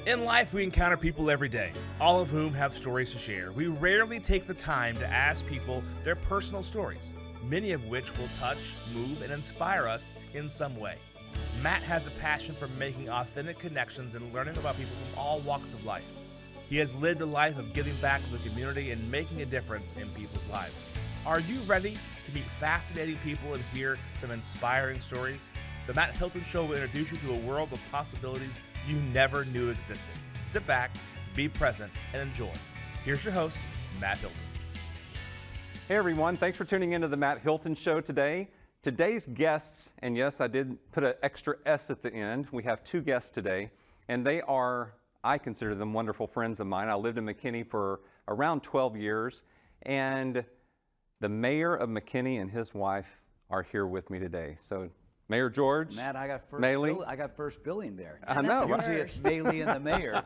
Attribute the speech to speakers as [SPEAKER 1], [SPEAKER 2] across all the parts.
[SPEAKER 1] In life, we encounter people every day, all of whom have stories to share. We rarely take the time to ask people their personal stories, many of which will touch, move, and inspire us in some way. Matt has a passion for making authentic connections and learning about people from all walks of life. He has lived a life of giving back to the community and making a difference in people's lives. Are you ready to meet fascinating people and hear some inspiring stories? The Matt Hilton Show will introduce you to a world of possibilities you never knew existed. Sit back, be present, and enjoy. Here's your host, Matt Hilton.
[SPEAKER 2] Hey everyone, thanks for tuning into the Matt Hilton Show today. Today's guests, and yes, I did put an extra S at the end. We have two guests today, and they are, I consider them wonderful friends of mine. I lived in McKinney for around 12 years, and the mayor of McKinney and his wife are here with me today. So, Mayor George,
[SPEAKER 3] Matt, I got first.
[SPEAKER 2] Maylee.
[SPEAKER 3] I got first billing there.
[SPEAKER 2] I know.
[SPEAKER 3] Usually it's Maylee and The Mayor.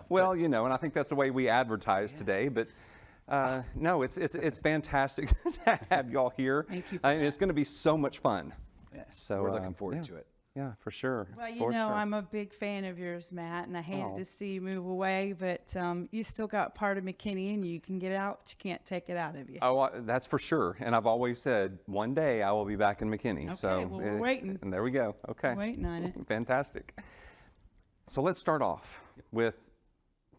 [SPEAKER 2] Well, and I think that's the way we advertise today. But no, it's fantastic to have y'all here.
[SPEAKER 4] Thank you.
[SPEAKER 2] And it's going to be so much fun.
[SPEAKER 3] Yes,
[SPEAKER 2] So
[SPEAKER 3] we're looking forward to it.
[SPEAKER 2] Yeah, for sure.
[SPEAKER 4] Well,
[SPEAKER 2] For sure.
[SPEAKER 4] I'm a big fan of yours, Matt, and I hated
[SPEAKER 2] Oh.
[SPEAKER 4] to see you move away, but you still got part of McKinney in you. You can get out, but you can't take it out of you.
[SPEAKER 2] Oh, that's for sure. And I've always said one day I will be back in McKinney.
[SPEAKER 4] Okay,
[SPEAKER 2] So
[SPEAKER 4] well, we're waiting.
[SPEAKER 2] And there we go. Okay.
[SPEAKER 4] We're waiting on it.
[SPEAKER 2] Fantastic. So let's start off with,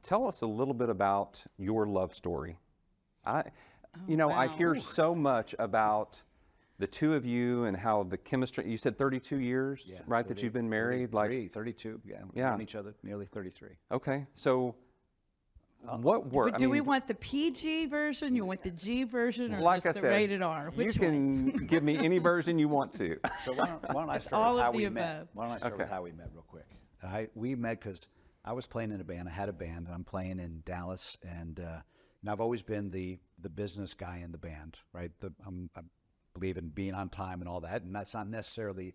[SPEAKER 2] tell us a little bit about your love story. I
[SPEAKER 4] wow.
[SPEAKER 2] hear so much about the two of you and how the chemistry, you said 32 years, right, that you've been married?
[SPEAKER 3] 32, yeah. We've
[SPEAKER 2] Yeah.
[SPEAKER 3] known each other nearly 33.
[SPEAKER 2] Okay, so what worked?
[SPEAKER 4] But do we want the PG version? You want the G version, or
[SPEAKER 2] like I
[SPEAKER 4] just the
[SPEAKER 2] said,
[SPEAKER 4] rated R? Which
[SPEAKER 2] you can
[SPEAKER 4] one?
[SPEAKER 2] give me any version you want to.
[SPEAKER 3] So why don't I start
[SPEAKER 4] all
[SPEAKER 3] with
[SPEAKER 4] of
[SPEAKER 3] how
[SPEAKER 4] the
[SPEAKER 3] we
[SPEAKER 4] above.
[SPEAKER 3] met? Why don't I start with
[SPEAKER 2] Okay.
[SPEAKER 3] how we met real quick? We met because I was playing in a band. I had a band, and I'm playing in Dallas, and I've always been the business guy in the band, right? I believe in being on time and all that, and that's not necessarily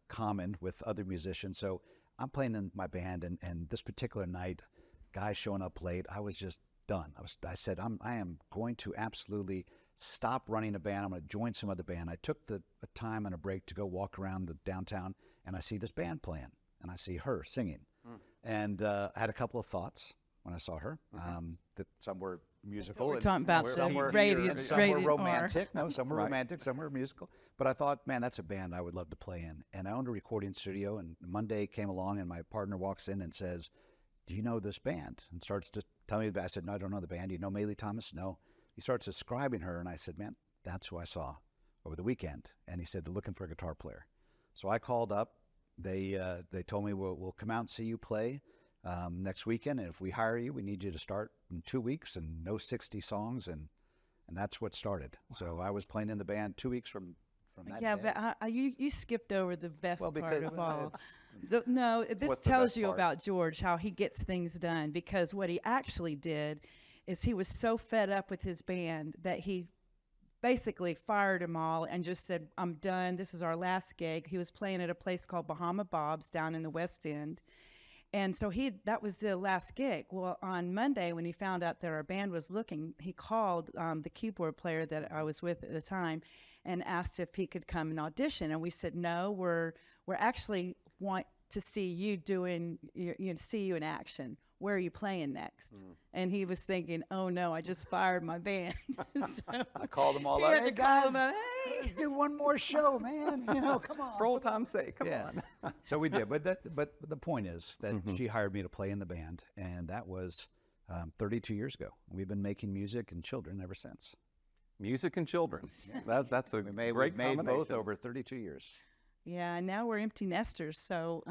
[SPEAKER 3] common with other musicians. So I'm playing in my band, and this particular night, guy showing up late, I was just done. I said, I am going to absolutely stop running a band. I'm going to join some other band. I took a time and a break to go walk around the downtown, and I see this band playing, and I see her singing. And I had a couple of thoughts when I saw her. That some were musical.
[SPEAKER 4] we're
[SPEAKER 3] and
[SPEAKER 4] talking about,
[SPEAKER 3] some
[SPEAKER 4] the
[SPEAKER 3] were,
[SPEAKER 4] rated-
[SPEAKER 3] and some were
[SPEAKER 4] rated R.
[SPEAKER 3] romantic. No, some were
[SPEAKER 2] Right.
[SPEAKER 3] romantic, some were musical. But I thought, man, that's a band I would love to play in. And I owned a recording studio, and Monday came along, and my partner walks in and says, do you know this band? And starts to tell me about it. I said, no, I don't know the band. You know Maylee Thomas? No. He starts describing her, and I said, man, that's who I saw over the weekend. And he said, they're looking for a guitar player. So I called up. They told me, we'll come out and see you play next weekend, and if we hire you, we need you to start in 2 weeks and know 60 songs, and that's what started. Wow. So I was playing in the band 2 weeks from that
[SPEAKER 4] Yeah,
[SPEAKER 3] day.
[SPEAKER 4] but you skipped over the best
[SPEAKER 3] Well,
[SPEAKER 4] part
[SPEAKER 3] because
[SPEAKER 4] of all.
[SPEAKER 3] it's-
[SPEAKER 4] No, this
[SPEAKER 2] What's the
[SPEAKER 4] tells
[SPEAKER 2] best
[SPEAKER 4] you
[SPEAKER 2] part?
[SPEAKER 4] about George, how he gets things done, because what he actually did is he was so fed up with his band that he basically fired them all and just said, I'm done. This is our last gig. He was playing at a place called Bahama Bob's down in the West End. And so that was the last gig. Well, on Monday, when he found out that our band was looking, he called the keyboard player that I was with at the time and asked if he could come and audition. And we said, no, we're actually want to see you see you in action. Where are you playing next? And he was thinking, oh no, I just fired my band. So
[SPEAKER 3] I called them all
[SPEAKER 4] he
[SPEAKER 3] up.
[SPEAKER 4] had
[SPEAKER 3] Hey
[SPEAKER 4] to call
[SPEAKER 3] guys,
[SPEAKER 4] them up, hey.
[SPEAKER 3] let's do one more show, man. Come on.
[SPEAKER 2] For old time's sake, come
[SPEAKER 3] Yeah.
[SPEAKER 2] on.
[SPEAKER 3] So we did, but the point is that she hired me to play in the band, and that was 32 years ago. We've been making music and children ever since.
[SPEAKER 2] Music and children. That's a
[SPEAKER 3] We made
[SPEAKER 2] great
[SPEAKER 3] both
[SPEAKER 2] combination.
[SPEAKER 3] over 32 years.
[SPEAKER 4] Yeah, and now we're empty nesters. So,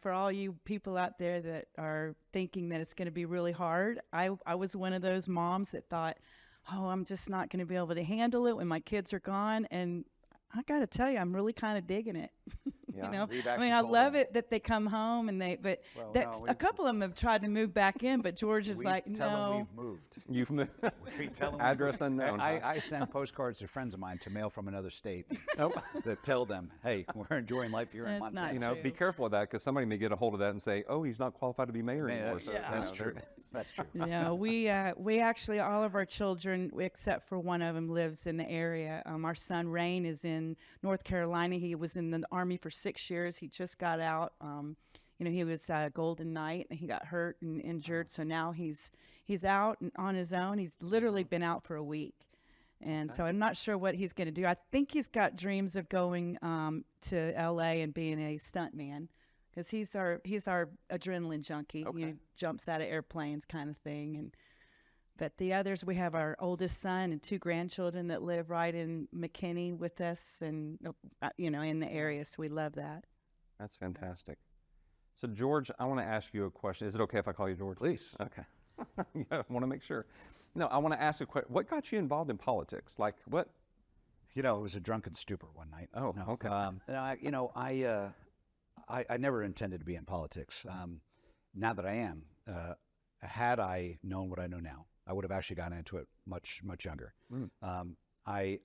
[SPEAKER 4] for all you people out there that are thinking that it's going to be really hard, I was one of those moms that thought, oh, I'm just not going to be able to handle it when my kids are gone. And I got to tell you, I'm really kind of digging it.
[SPEAKER 2] Yeah,
[SPEAKER 3] we've
[SPEAKER 4] I
[SPEAKER 3] actually
[SPEAKER 4] mean, I
[SPEAKER 3] told
[SPEAKER 4] love
[SPEAKER 3] them.
[SPEAKER 4] it that they come home and
[SPEAKER 3] Well,
[SPEAKER 4] that's,
[SPEAKER 3] no,
[SPEAKER 4] a couple of them have tried to move back in, but George is
[SPEAKER 3] We
[SPEAKER 4] like,
[SPEAKER 3] tell them
[SPEAKER 4] no.
[SPEAKER 3] we've moved.
[SPEAKER 2] You've
[SPEAKER 3] We tell them
[SPEAKER 2] address unknown.
[SPEAKER 3] I send postcards to friends of mine to mail from another state
[SPEAKER 2] Nope.
[SPEAKER 3] to tell them, hey, we're enjoying life here in
[SPEAKER 4] That's
[SPEAKER 3] Montana.
[SPEAKER 4] not
[SPEAKER 2] Be
[SPEAKER 4] true.
[SPEAKER 2] careful of that, because somebody may get a hold of that and say, oh, he's not qualified to be mayor
[SPEAKER 3] Man,
[SPEAKER 2] anymore.
[SPEAKER 3] that's true. That's true.
[SPEAKER 4] We actually, all of our children, except for one of them, lives in the area. Our son Rain is in North Carolina. He was in the Army for 6 years. He just got out. he was a Golden Knight and he got hurt and injured. So now he's out and on his own. He's literally been out for a week. And so I'm not sure what he's going to do. I think he's got dreams of going to LA and being a stuntman, because he's our adrenaline junkie.
[SPEAKER 2] Okay.
[SPEAKER 4] He jumps out of airplanes kind of thing. But the others, we have our oldest son and 2 grandchildren that live right in McKinney with us, and in the area. So we love that.
[SPEAKER 2] That's fantastic. So George, I want to ask you a question. Is it okay if I call you George?
[SPEAKER 3] Please.
[SPEAKER 2] Okay. Yeah, I want to make sure. No, I want to ask a question. What got you involved in politics? Like what?
[SPEAKER 3] It was a drunken stupor one night.
[SPEAKER 2] Oh,
[SPEAKER 3] No,
[SPEAKER 2] okay.
[SPEAKER 3] I never intended to be in politics. Now that I am, had I known what I know now, I would have actually gotten into it much younger. I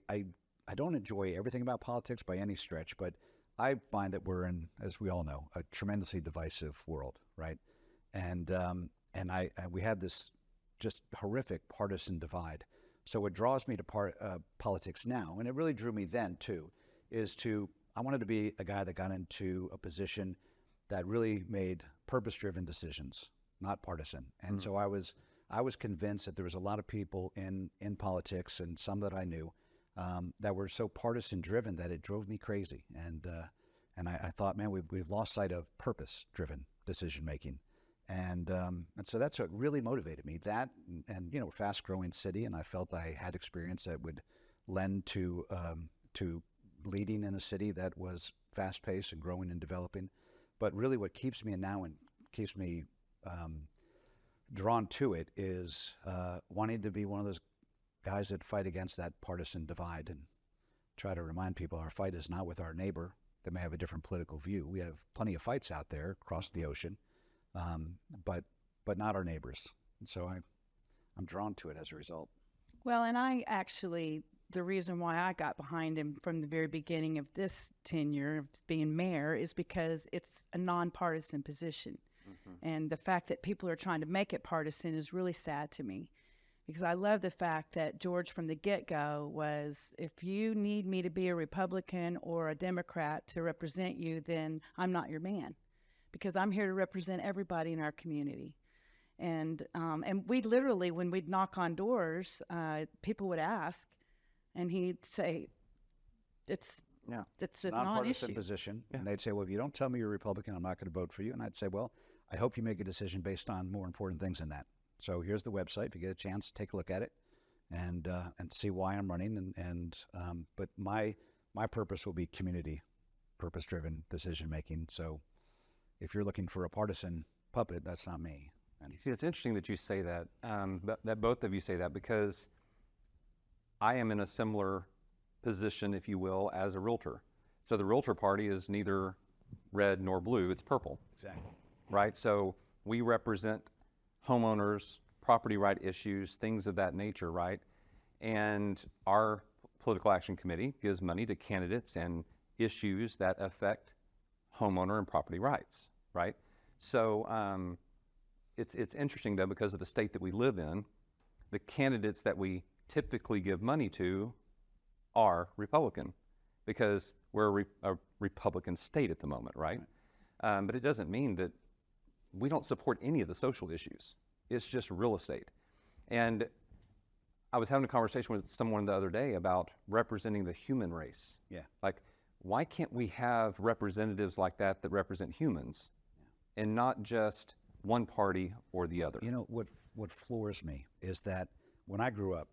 [SPEAKER 3] don't enjoy everything about politics by any stretch, but I find that we're in, as we all know, a tremendously divisive world, right? And we have this just horrific partisan divide. So what draws me to politics now, and it really drew me then too, I wanted to be a guy that got into a position that really made purpose-driven decisions, not partisan. And so I was convinced that there was a lot of people in politics, and some that I knew, that were so partisan-driven that it drove me crazy. And I thought, man, we've lost sight of purpose-driven decision-making. And so that's what really motivated me. That and a fast-growing city, and I felt I had experience that would lend to leading in a city that was fast-paced and growing and developing. But really, what keeps me now and keeps me drawn to it is wanting to be one of those guys that fight against that partisan divide and try to remind people our fight is not with our neighbor that may have a different political view. We have plenty of fights out there across the ocean. But not our neighbors. And so I'm drawn to it as a result.
[SPEAKER 4] Well, and the reason why I got behind him from the very beginning of this tenure of being mayor is because it's a nonpartisan position. And the fact that people are trying to make it partisan is really sad to me, because I love the fact that George from the get-go was, if you need me to be a Republican or a Democrat to represent you, then I'm not your man, because I'm here to represent everybody in our community. And we literally, when we'd knock on doors, people would ask, and he'd say, it's a
[SPEAKER 3] Nonpartisan
[SPEAKER 4] non-issue.
[SPEAKER 3] position. Yeah. And they'd say, well, if you don't tell me you're a Republican, I'm not going to vote for you. And I'd say, well, I hope you make a decision based on more important things than that. So here's the website. If you get a chance, take a look at it and see why I'm running. But my purpose will be community, purpose-driven decision-making. So if you're looking for a partisan puppet, that's not me. And
[SPEAKER 2] See, it's interesting that you say that, that both of you say that, because I am in a similar position, if you will, as a realtor. So the realtor party is neither red nor blue, it's purple.
[SPEAKER 3] exactly.
[SPEAKER 2] Right? So we represent homeowners, property right issues, things of that nature, right? And our political action committee gives money to candidates and issues that affect homeowner and property rights, right? So it's interesting though, because of the state that we live in, the candidates that we typically give money to are Republican, because we're a Republican state at the moment, right? But it doesn't mean that we don't support any of the social issues. It's just real estate. And I was having a conversation with someone the other day about representing the human race.
[SPEAKER 3] Yeah.
[SPEAKER 2] Like, why can't we have representatives like that represent humans and not just one party or the other?
[SPEAKER 3] You know, what floors me is that when I grew up,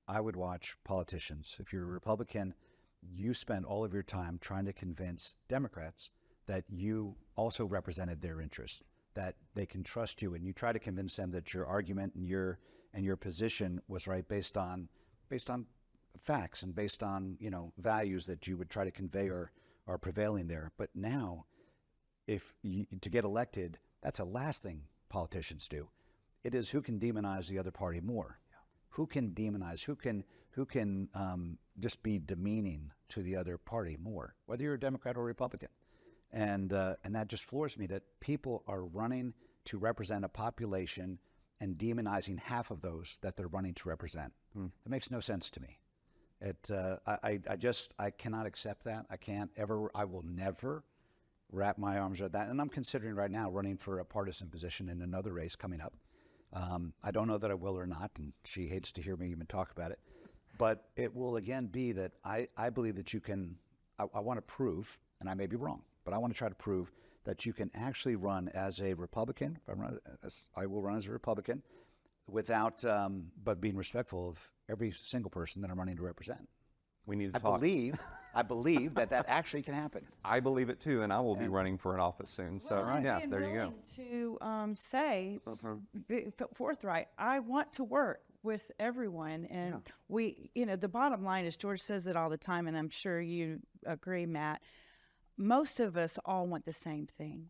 [SPEAKER 3] I would watch politicians. If you're a Republican, you spend all of your time trying to convince Democrats that you also represented their interests, that they can trust you, and you try to convince them that your argument and your position was right based on facts and based on values that you would try to convey are prevailing there. But now, to get elected, that's the last thing politicians do. It is who can demonize the other party more, who can demonize, who can just be demeaning to the other party more, whether you're a Democrat or a Republican. And that just floors me that people are running to represent a population and demonizing half of those that they're running to represent. It makes no sense to me. I cannot accept that. I will never wrap my arms around that. And I'm considering right now running for a partisan position in another race coming up. I don't know that I will or not, and she hates to hear me even talk about it. But it will again be that I believe that you can, I want to prove, and I may be wrong, but I want to try to prove that you can actually run as a Republican. I will run as a Republican without, but being respectful of every single person that I'm running to represent.
[SPEAKER 2] We need to talk.
[SPEAKER 3] I believe that actually can happen.
[SPEAKER 2] I believe it too, and I will be running for an office soon. So
[SPEAKER 4] Well,
[SPEAKER 2] yeah,
[SPEAKER 4] I'm
[SPEAKER 2] there you go.
[SPEAKER 4] willing to say, be forthright, I want to work with everyone, and we, the bottom line is, George says it all the time, and I'm sure you agree, Matt. Most of us all want the same thing.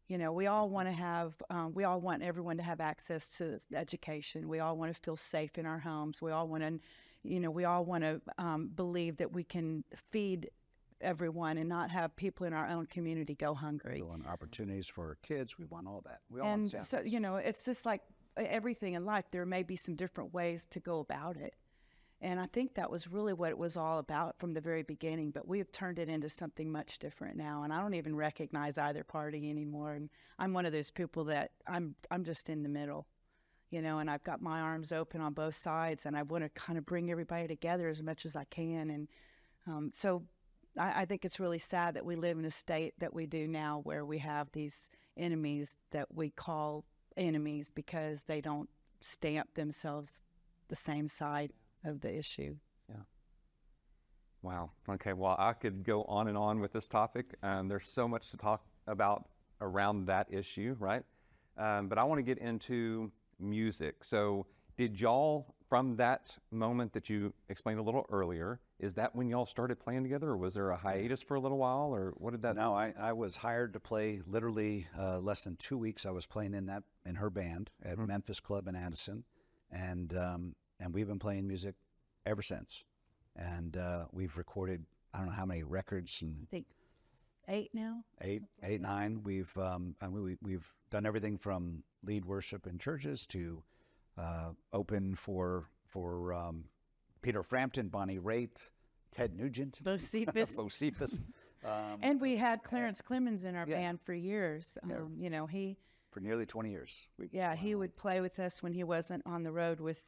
[SPEAKER 4] We all want to have, we all want everyone to have access to education. We all want to feel safe in our homes. We all want to, we all want to believe that we can feed everyone and not have people in our own community go hungry.
[SPEAKER 3] We want opportunities for our kids. We want all that. We all
[SPEAKER 4] And
[SPEAKER 3] want
[SPEAKER 4] so, it's just like everything in life. There may be some different ways to go about it. And I think that was really what it was all about from the very beginning, but we have turned it into something much different now. And I don't even recognize either party anymore. And I'm one of those people that I'm just in the middle, and I've got my arms open on both sides, and I want to kind of bring everybody together as much as I can. And so I think it's really sad that we live in a state that we do now, where we have these enemies that we call enemies because they don't stamp themselves the same side of the issue.
[SPEAKER 2] Yeah. Wow. Okay. Well, I could go on and on with this topic. There's so much to talk about around that issue, right? But I want to get into music. So did y'all, from that moment that you explained a little earlier, is that when y'all started playing together, or was there a hiatus for a little while, or what did that?
[SPEAKER 3] No, I was hired to play literally less than 2 weeks. I was playing in her band at Memphis Club in Addison, and we've been playing music ever since. And we've recorded, I don't know how many records. And
[SPEAKER 4] I think 8 now.
[SPEAKER 3] Eight, 9. We've done everything from lead worship in churches to open for Peter Frampton, Bonnie Raitt, Ted Nugent,
[SPEAKER 4] Bocephus. And we had Clarence Clemens in our band for years. He
[SPEAKER 3] for nearly 20 years.
[SPEAKER 4] He would play with us when he wasn't on the road with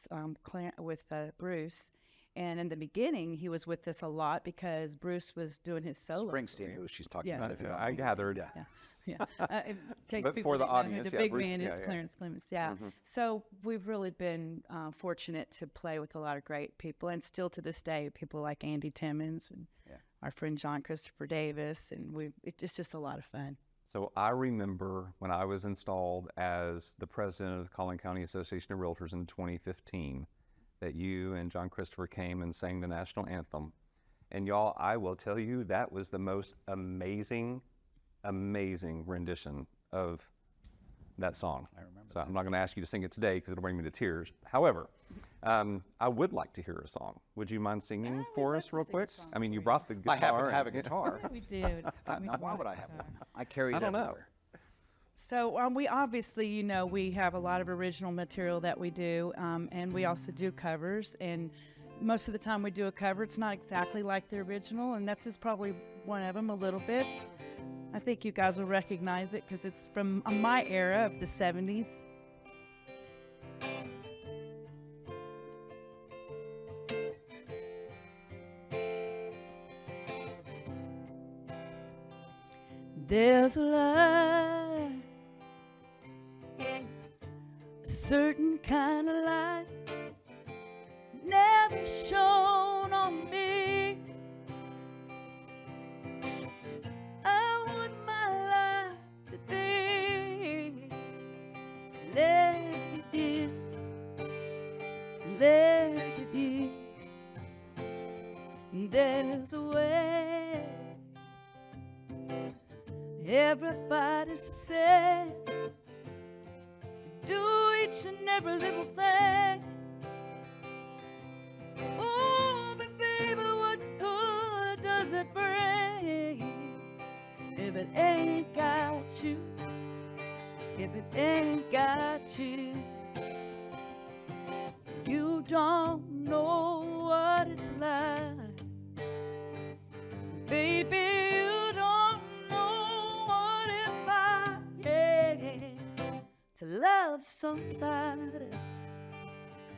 [SPEAKER 4] Bruce. And in the beginning, he was with us a lot because Bruce was doing his solo.
[SPEAKER 3] Springsteen, who she's talking about.
[SPEAKER 2] I gathered.
[SPEAKER 4] Yeah. In case
[SPEAKER 2] But
[SPEAKER 4] people
[SPEAKER 2] for the
[SPEAKER 4] didn't know who
[SPEAKER 2] audience,
[SPEAKER 4] the big man is Clarence Clemens. So we've really been fortunate to play with a lot of great people, and still to this day, people like Andy Timmons and our friend John Christopher Davis, and it's just a lot of fun.
[SPEAKER 2] So I remember when I was installed as the president of the Collin County Association of Realtors in 2015, that you and John Christopher came and sang the national anthem. And y'all, I will tell you, that was the most amazing rendition of that song.
[SPEAKER 3] I remember
[SPEAKER 2] So I'm not going to ask you to sing it today because it'll bring me to tears. However, I would like to hear a song. Would you mind singing for us real quick? I mean, you brought the guitar.
[SPEAKER 3] I happen to have a guitar.
[SPEAKER 4] We do.
[SPEAKER 3] Now, why would I have one? I carry it
[SPEAKER 2] I don't know.
[SPEAKER 3] everywhere.
[SPEAKER 4] So we obviously, we have a lot of original material that we do, and we also do covers. And most of the time we do a cover, it's not exactly like the original, and that's just probably one of them a little bit. I think you guys will recognize it because it's from my era of the 70s. There's a light, a certain kind of light, never shone on me. I want my life to be. Let it in, let it in. There's a way. Everybody said to do each and every little thing. Oh, but baby, what good does it bring if it ain't got you? If it ain't got you, you don't know what it's like, baby. You don't know somebody,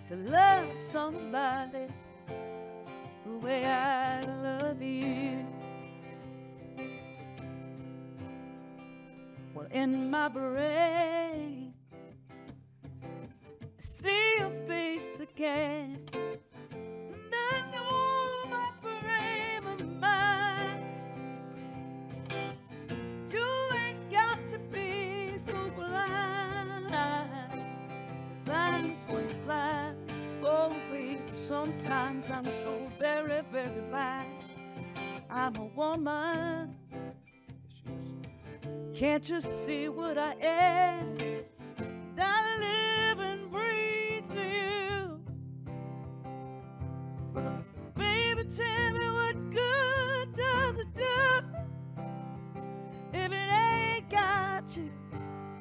[SPEAKER 4] to love somebody the way I love you. Well, in my brain, I see your face again. And I know my frame of mind. You ain't got to be so blind, 'cause I'm so blind. Oh, baby, sometimes I'm so very, very blind. I'm a woman. Can't you see what I am? I live and breathe for you. Baby, tell me what good does it do if it ain't got you?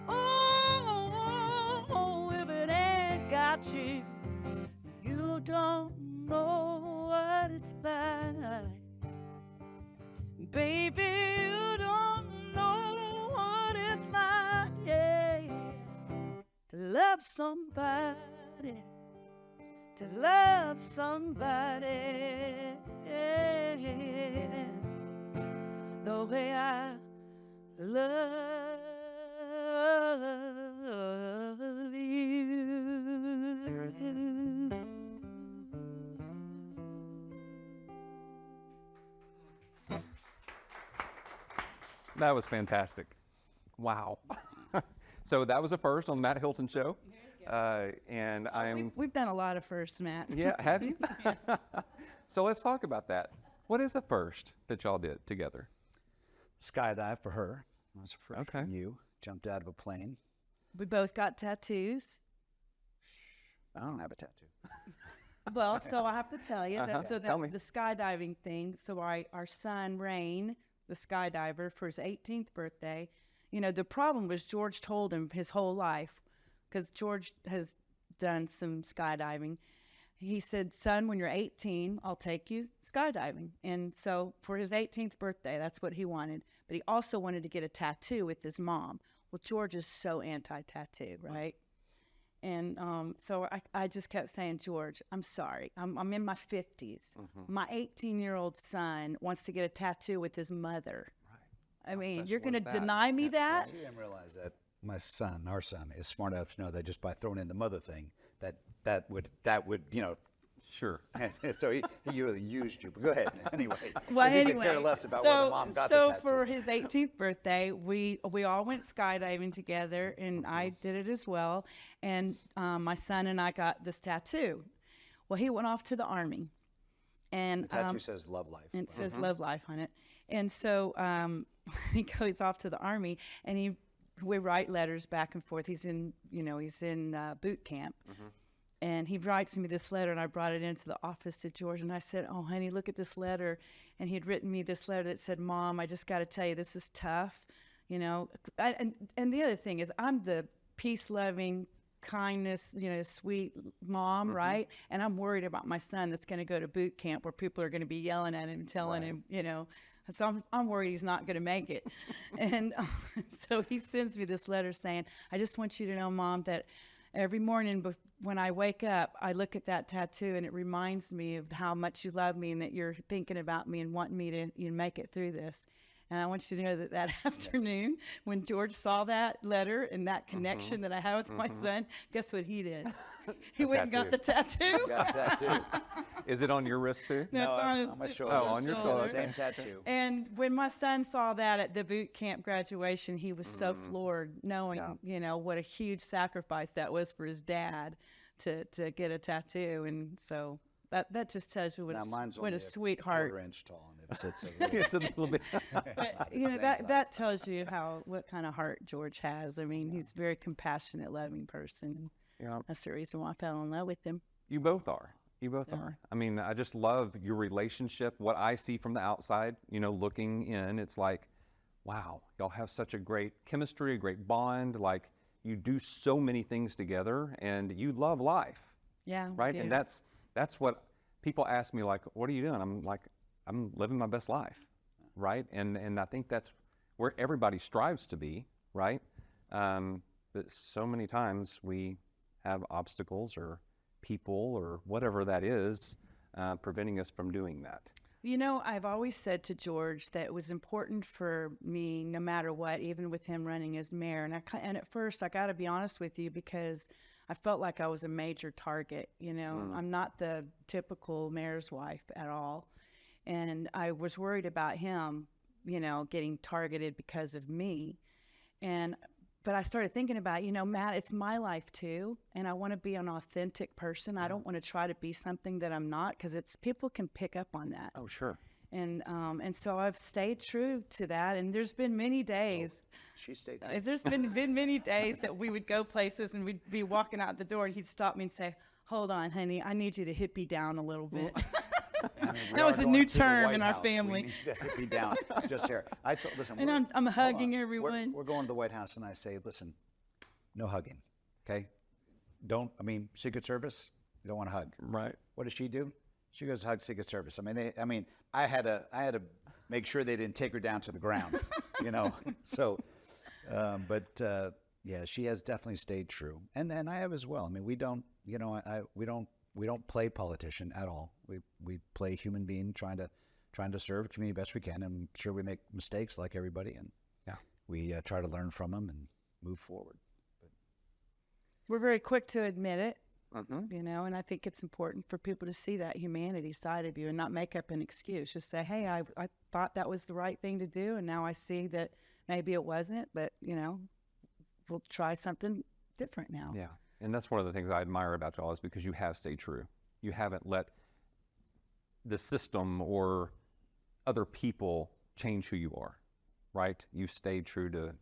[SPEAKER 4] Oh, if it ain't got you, you don't know what it's like. Baby, you don't know what it's like, yeah, to love somebody, to love somebody, yeah, the way I love you.
[SPEAKER 2] That was fantastic. Wow. So that was a first on the Matt Hilton Show. And I'm,
[SPEAKER 4] We've done a lot of firsts, Matt.
[SPEAKER 2] yeah, have you? So let's talk about that. What is the first that y'all did together?
[SPEAKER 3] Skydive for her. That was a first
[SPEAKER 2] Okay.
[SPEAKER 3] for you. Jumped out of a plane.
[SPEAKER 4] We both got tattoos.
[SPEAKER 3] I don't have a tattoo.
[SPEAKER 4] Well, so I have to tell you that. So
[SPEAKER 2] Tell me.
[SPEAKER 4] the skydiving thing. So our son Rain, the skydiver, for his 18th birthday, you know, the problem was George told him his whole life, because George has done some skydiving. He said, "Son, when you're 18, I'll take you skydiving." And so for his 18th birthday, that's what he wanted. But he also wanted to get a tattoo with his mom. Well, George is so anti-tattoo, right? And so I just kept saying, "George, I'm sorry. I'm in my 50s. My 18-year-old son wants to get a tattoo with his mother. I mean, you're going to deny me that?"
[SPEAKER 3] You didn't realize that my son, our son, is smart enough to know that just by throwing in the mother thing, that would you know.
[SPEAKER 2] Sure.
[SPEAKER 3] So he really used you. But go ahead. Anyway.
[SPEAKER 4] Well,
[SPEAKER 3] he could
[SPEAKER 4] anyway,
[SPEAKER 3] care less about whether mom got the tattoo.
[SPEAKER 4] for his 18th birthday, we all went skydiving together, and I did it as well. And my son and I got this tattoo. Well, he went off to the Army, and
[SPEAKER 3] The tattoo says "Love Life."
[SPEAKER 4] and it says "Love Life" on it. And so he goes off to the Army, and we write letters back and forth. He's in boot camp. And he writes me this letter, and I brought it into the office to George, and I said, "Oh, honey, look at this letter." And he had written me this letter that said, "Mom, I just got to tell you, this is tough, you know." And the other thing is, I'm the peace-loving, kindness, sweet mom, right? And I'm worried about my son that's going to go to boot camp where people are going to be yelling at him, telling him, So I'm worried he's not going to make it. And so he sends me this letter saying, "I just want you to know, Mom, that every morning when I wake up, I look at that tattoo, and it reminds me of how much you love me and that you're thinking about me and wanting me to make it through this." And I want you to know that afternoon, when George saw that letter and that connection that I had with my son, guess what he did? He went and got the tattoo.
[SPEAKER 3] Got a tattoo.
[SPEAKER 2] Is it on your wrist too?
[SPEAKER 4] That's
[SPEAKER 3] on my shoulder.
[SPEAKER 2] Oh, on your shoulder.
[SPEAKER 3] Same tattoo.
[SPEAKER 4] And when my son saw that at the boot camp graduation, he was so floored, knowing, what a huge sacrifice that was for his dad to get a tattoo. And so that just tells you
[SPEAKER 3] Now, mine's
[SPEAKER 4] what
[SPEAKER 3] only
[SPEAKER 4] a sweetheart.
[SPEAKER 3] 1/4 inch tall, and it's a little,
[SPEAKER 2] It's a little bit.
[SPEAKER 4] But, that tells you what kind of heart George has. I mean, he's a very compassionate, loving person.
[SPEAKER 2] Yeah.
[SPEAKER 4] That's the reason why I fell in love with him.
[SPEAKER 2] You both are. You both are. I mean, I just love your relationship. What I see from the outside, looking in, it's like, wow, y'all have such a great chemistry, a great bond. Like, you do so many things together, and you love life.
[SPEAKER 4] Yeah. we
[SPEAKER 2] Right?
[SPEAKER 4] do.
[SPEAKER 2] And that's what people ask me, like, what are you doing? I'm like, I'm living my best life. Right? And I think that's where everybody strives to be. Right? But so many times we have obstacles or people or whatever that is preventing us from doing that.
[SPEAKER 4] You know, I've always said to George that it was important for me, no matter what, even with him running as mayor. And at first, I got to be honest with you, because I felt like I was a major target. You know, I'm not the typical mayor's wife at all. And I was worried about him, you know, getting targeted because of me. But I started thinking about, you know, Matt, it's my life too, and I want to be an authentic person. I don't want to try to be something that I'm not, because people can pick up on that.
[SPEAKER 2] Oh, sure.
[SPEAKER 4] And so I've stayed true to that. And there's been many days.
[SPEAKER 3] She stayed.
[SPEAKER 4] There's been many days that we would go places and we'd be walking out the door, and he'd stop me and say, "Hold on, honey, I need you to hippie down a little bit."
[SPEAKER 3] I mean, we
[SPEAKER 4] That
[SPEAKER 3] are
[SPEAKER 4] was a
[SPEAKER 3] going
[SPEAKER 4] new
[SPEAKER 3] to the
[SPEAKER 4] term
[SPEAKER 3] White
[SPEAKER 4] in our
[SPEAKER 3] House.
[SPEAKER 4] family.
[SPEAKER 3] We need to hippie down. Just here. Listen.
[SPEAKER 4] And
[SPEAKER 3] we're-
[SPEAKER 4] I'm
[SPEAKER 3] hold
[SPEAKER 4] hugging
[SPEAKER 3] on.
[SPEAKER 4] everyone.
[SPEAKER 3] We're going to the White House, and I say, listen, no hugging, okay? Secret Service, you don't want to hug.
[SPEAKER 2] Right.
[SPEAKER 3] What does she do? She goes to hug Secret Service. I had to make sure they didn't take her down to the ground, you know. So, yeah, she has definitely stayed true, and I have as well. I mean, we don't, you know, we don't play politician at all. We play human being trying to serve the community best we can. I'm sure we make mistakes like everybody, and we try to learn from them and move forward.
[SPEAKER 4] We're very quick to admit it, you know, and I think it's important for people to see that humanity side of you and not make up an excuse. Just say, hey, I thought that was the right thing to do, and now I see that maybe it wasn't, but, you know, we'll try something different now.
[SPEAKER 2] Yeah. And that's one of the things I admire about y'all, is because you have stayed true. You haven't let the system or other people change who you are, right? You've stayed true to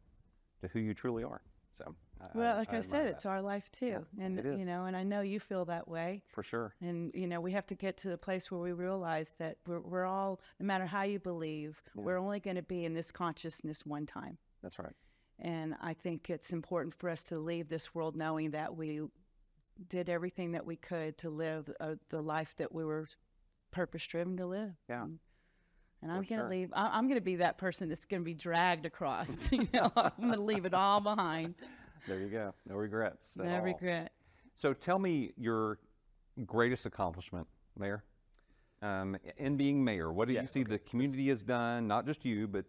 [SPEAKER 2] who you truly are. So,
[SPEAKER 4] Well, like I
[SPEAKER 2] admire
[SPEAKER 4] said,
[SPEAKER 2] that.
[SPEAKER 4] it's our life too. And,
[SPEAKER 2] it is.
[SPEAKER 4] you know, and I know you feel that way.
[SPEAKER 2] For sure.
[SPEAKER 4] And, you know, we have to get to the place where we realize that we're all, no matter how you believe, we're only going to be in this consciousness one time.
[SPEAKER 2] That's right.
[SPEAKER 4] And I think it's important for us to leave this world knowing that we did everything that we could to live the life that we were purpose-driven to live.
[SPEAKER 2] Yeah.
[SPEAKER 4] And I'm
[SPEAKER 2] For
[SPEAKER 4] going to
[SPEAKER 2] sure.
[SPEAKER 4] leave. I'm going to be that person that's going to be dragged across. You know, I'm going to leave it all behind.
[SPEAKER 2] There you go. No regrets. at
[SPEAKER 4] No
[SPEAKER 2] all.
[SPEAKER 4] regrets.
[SPEAKER 2] So tell me your greatest accomplishment, Mayor, in being mayor. What do you see the community has done? Not just you, but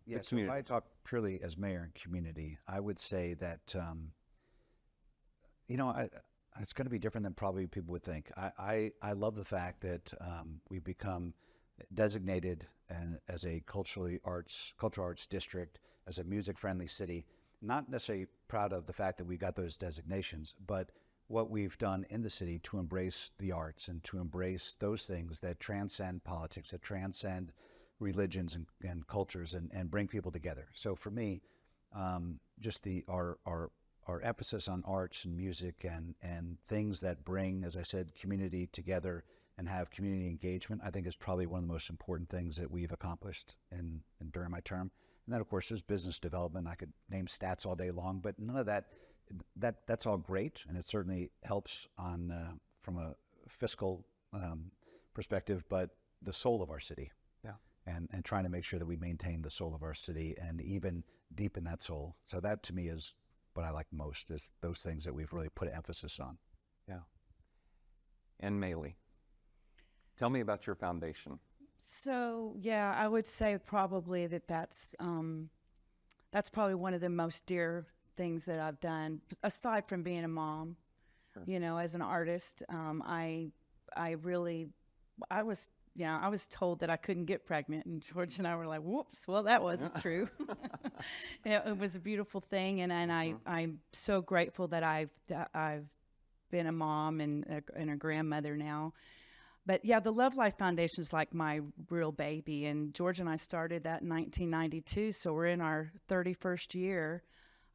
[SPEAKER 3] Yeah,
[SPEAKER 2] the
[SPEAKER 3] so if
[SPEAKER 2] community.
[SPEAKER 3] I talk purely as mayor and community, I would say that, you know, it's going to be different than probably people would think. I love the fact that we've become designated as a cultural arts district, as a music-friendly city. Not necessarily proud of the fact that we got those designations, but what we've done in the city to embrace the arts and to embrace those things that transcend politics, that transcend religions and cultures, and bring people together. So for me, just our emphasis on arts and music and things that bring, as I said, community together and have community engagement, I think is probably one of the most important things that we've accomplished during my term. And then, of course, there's business development. I could name stats all day long, but none of that's all great, and it certainly helps from a fiscal perspective, but the soul of our city. And trying to make sure that we maintain the soul of our city and even deepen that soul. So that to me is what I like most, is those things that we've really put an emphasis on.
[SPEAKER 2] Yeah. And Maylee, tell me about your foundation.
[SPEAKER 4] So, yeah, I would say probably that's probably one of the most dear things that I've done, aside from being a mom.
[SPEAKER 2] Sure.
[SPEAKER 4] You know, as an artist, I was told that I couldn't get pregnant, and George and I were like, whoops, well, that wasn't true. It was a beautiful thing, and I'm so grateful that I've been a mom and a grandmother now. But yeah, the Love Life Foundation is like my real baby, and George and I started that in 1992, so we're in our 31st year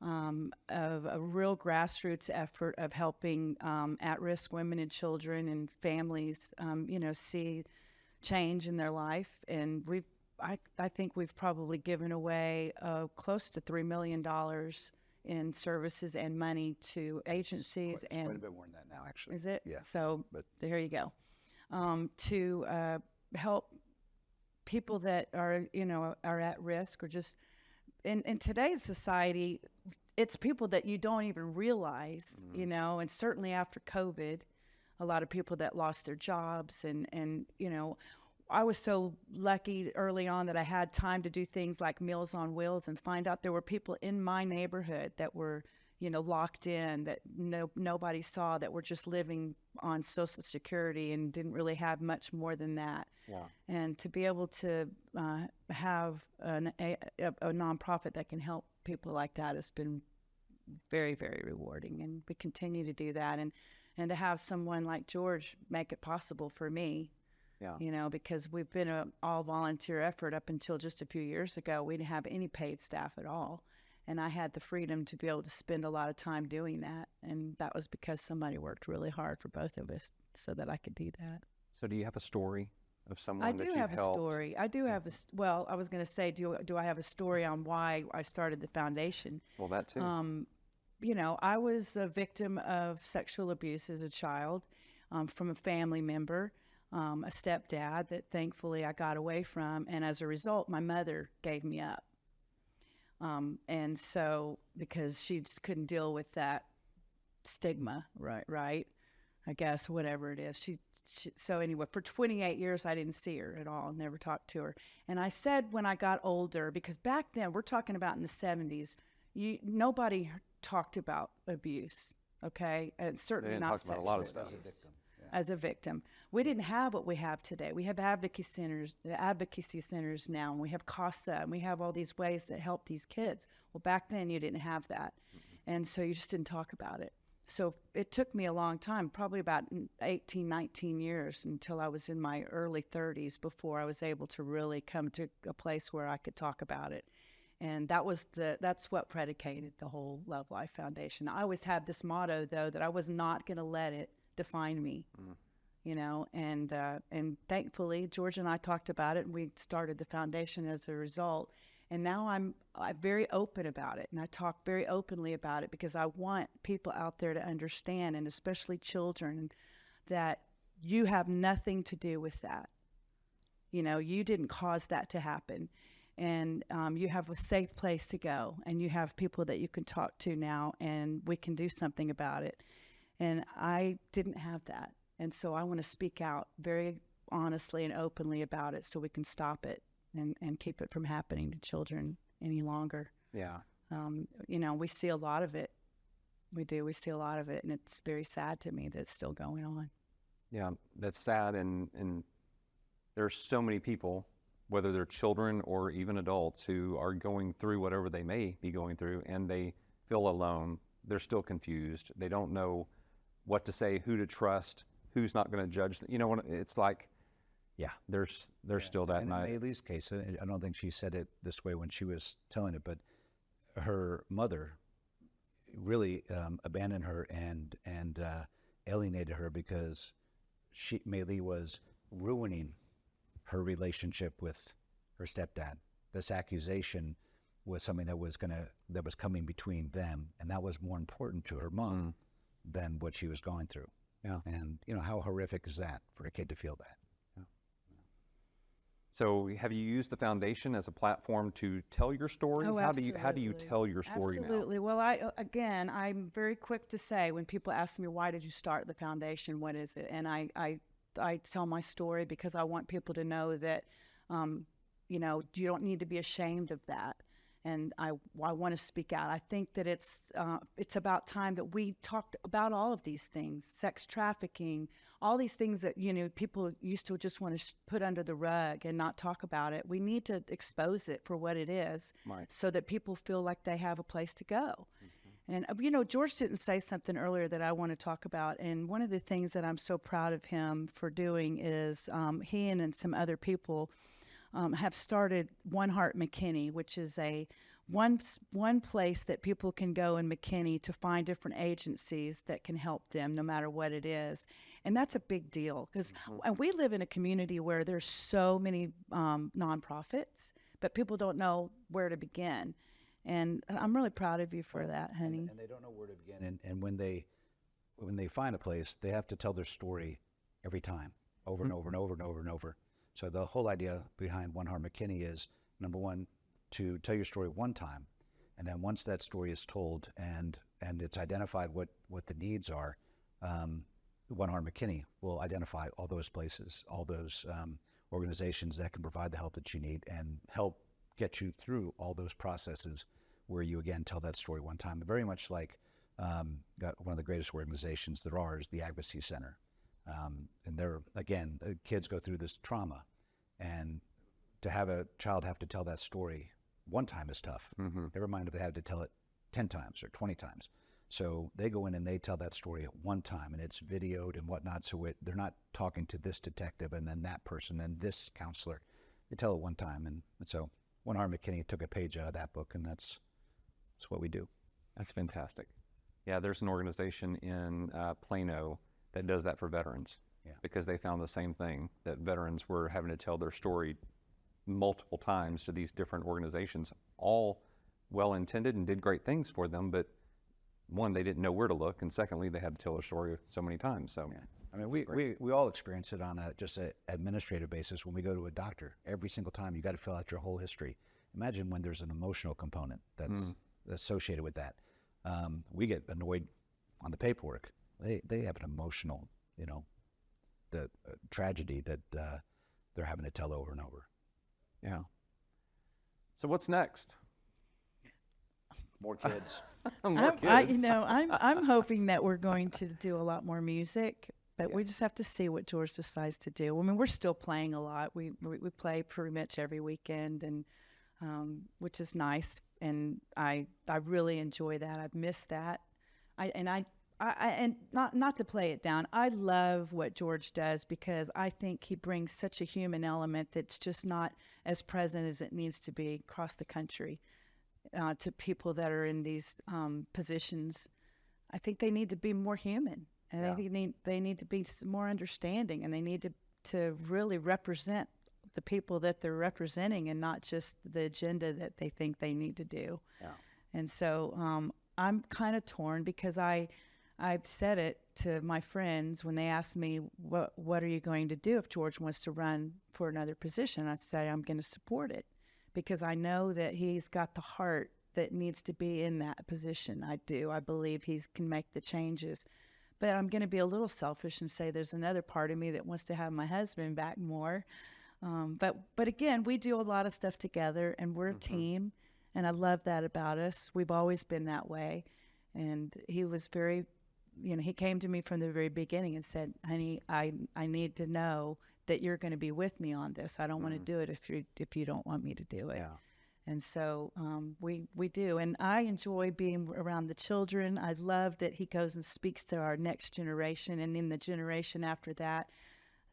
[SPEAKER 4] of a real grassroots effort of helping at-risk women and children and families, you know, see change in their life. And I think we've probably given away close to $3 million in services and money to agencies.
[SPEAKER 3] It's quite a bit more than that now, actually.
[SPEAKER 4] Is it?
[SPEAKER 3] Yeah.
[SPEAKER 4] So there you go. To help people that are, you know, are at risk, or just in today's society, it's people that you don't even realize, you know, and certainly after COVID, a lot of people that lost their jobs and, you know, I was so lucky early on that I had time to do things like Meals on Wheels and find out there were people in my neighborhood that were, you know, locked in, that nobody saw, that were just living on Social Security and didn't really have much more than that.
[SPEAKER 2] Yeah.
[SPEAKER 4] And to be able to have a nonprofit that can help people like that has been very, very rewarding. And we continue to do that. And to have someone like George make it possible for me,
[SPEAKER 2] Yeah.
[SPEAKER 4] you know, because we've been an all volunteer effort up until just a few years ago. We didn't have any paid staff at all. And I had the freedom to be able to spend a lot of time doing that. And that was because somebody worked really hard for both of us so that I could do that.
[SPEAKER 2] So do you have a story of someone
[SPEAKER 4] I
[SPEAKER 2] that
[SPEAKER 4] do
[SPEAKER 2] you've
[SPEAKER 4] have a
[SPEAKER 2] helped?
[SPEAKER 4] story. I do have well, I was going to say, do I have a story on why I started the foundation?
[SPEAKER 2] Well, that too.
[SPEAKER 4] You know, I was a victim of sexual abuse as a child from a family member, a stepdad that thankfully I got away from. And as a result, my mother gave me up. And so, because she just couldn't deal with that stigma, right? I guess, whatever it is. So anyway, for 28 years, I didn't see her at all, never talked to her. And I said when I got older, because back then, we're talking about in the 70s, nobody talked about abuse, okay? And certainly
[SPEAKER 2] didn't
[SPEAKER 4] not
[SPEAKER 2] talk about a lot of
[SPEAKER 4] sexual
[SPEAKER 2] stuff.
[SPEAKER 4] abuse. As a victim. We didn't have what we have today. We have advocacy centers now, and we have CASA, and we have all these ways that help these kids. Well, back then you didn't have that. And so you just didn't talk about it. So it took me a long time, probably about 18, 19 years until I was in my early 30s before I was able to really come to a place where I could talk about it. And that's what predicated the whole Love Life Foundation. I always had this motto, though, that I was not going to let it define me, you know, and thankfully George and I talked about it, and we started the foundation as a result. And now I'm very open about it, and I talk very openly about it because I want people out there to understand, and especially children, that you have nothing to do with that. You know, you didn't cause that to happen. And you have a safe place to go, and you have people that you can talk to now, and we can do something about it. And I didn't have that. And so I want to speak out very honestly and openly about it so we can stop it and keep it from happening to children any longer.
[SPEAKER 2] Yeah.
[SPEAKER 4] You know, we see a lot of it. We do. We see a lot of it. And it's very sad to me that it's still going on.
[SPEAKER 2] Yeah, that's sad. And there's so many people, whether they're children or even adults, who are going through whatever they may be going through, and they feel alone. They're still confused. They don't know what to say, who to trust, who's not going to judge. You know, it's like, yeah, there's still that.
[SPEAKER 3] And in Maylee's case, I don't think she said it this way when she was telling it, but her mother really abandoned her and alienated her because Maylee was ruining her relationship with her stepdad. This accusation was something that was coming between them, and that was more important to her mom than what she was going through.
[SPEAKER 2] Yeah.
[SPEAKER 3] And you know, how horrific is that for a kid to feel that?
[SPEAKER 2] Yeah. So have you used the foundation as a platform to tell your story?
[SPEAKER 4] Oh,
[SPEAKER 2] How do you tell your story
[SPEAKER 4] Absolutely. Well, I'm very quick to say when people ask me, why did you start the foundation? What is it? And I tell my story because I want people to know that, you know, you don't need to be ashamed of that. And I want to speak out. I think that it's about time that we talked about all of these things, sex trafficking, all these things that, you know, people used to just want to put under the rug and not talk about it. We need to expose it for what it is,
[SPEAKER 2] Right.
[SPEAKER 4] so that people feel like they have a place to go. And, you know, George didn't say something earlier that I want to talk about. And one of the things that I'm so proud of him for doing is he and some other people have started One Heart McKinney, which is one place that people can go in McKinney to find different agencies that can help them no matter what it is. And that's a big deal because we live in a community where there's so many nonprofits, but people don't know where to begin. And I'm really proud of you for that, honey.
[SPEAKER 3] And they don't know where to begin. And when they find a place, they have to tell their story every time, over and over and over and over and over. So the whole idea behind One Heart McKinney is, number one, to tell your story one time, And then once that story is told and it's identified what the needs are, One Arm McKinney will identify all those places, all those organizations that can provide the help that you need and help get you through all those processes where you again tell that story one time. Very much like one of the greatest organizations there are is the Advocacy Center. And they're, again, kids go through this trauma, and to have a child have to tell that story one time is tough. Never mind if they have to tell it 10 times or 20 times. So they go in and they tell that story at one time, and it's videoed and whatnot, so they're not talking to this detective and then that person and this counselor. They tell it one time, and so One Arm McKinney took a page out of that book, and that's what we do.
[SPEAKER 2] That's fantastic. Yeah, there's an organization in Plano that does that for veterans, because they found the same thing, that veterans were having to tell their story multiple times to these different organizations, all well-intended and did great things for them, but one, they didn't know where to look, and secondly, they had to tell their story so many times. So,
[SPEAKER 3] I mean, we all experience it on just an administrative basis when we go to a doctor. Every single time, you got to fill out your whole history. Imagine when there's an emotional component that's associated with that. We get annoyed on the paperwork. They have an emotional, the tragedy that they're having to tell over and over.
[SPEAKER 2] Yeah. So what's next?
[SPEAKER 3] More kids.
[SPEAKER 2] More kids.
[SPEAKER 4] I'm hoping that we're going to do a lot more music, but we just have to see what George decides to do. I mean, we're still playing a lot. We play pretty much every weekend, and which is nice, and I really enjoy that. I've missed that. And not to play it down, I love what George does, because I think he brings such a human element that's just not as present as it needs to be across the country to people that are in these positions. I think they need to be more human, and I think they need to be more understanding, and they need to really represent the people that they're representing, and not just the agenda that they think they need to do.
[SPEAKER 3] Yeah.
[SPEAKER 4] And so I'm kind of torn, because I've said it to my friends when they ask me, what are you going to do if George wants to run for another position? I say, I'm going to support it, because I know that he's got the heart that needs to be in that position. I do. I believe he can make the changes. But I'm going to be a little selfish and say there's another part of me that wants to have my husband back more. But again, we do a lot of stuff together, and we're a team, and I love that about us. We've always been that way. And he was very, he came to me from the very beginning and said, honey, I need to know that you're going to be with me on this. I don't want to do it if you don't want me to do it.
[SPEAKER 2] Yeah.
[SPEAKER 4] And so we do. And I enjoy being around the children. I love that he goes and speaks to our next generation, and in the generation after that,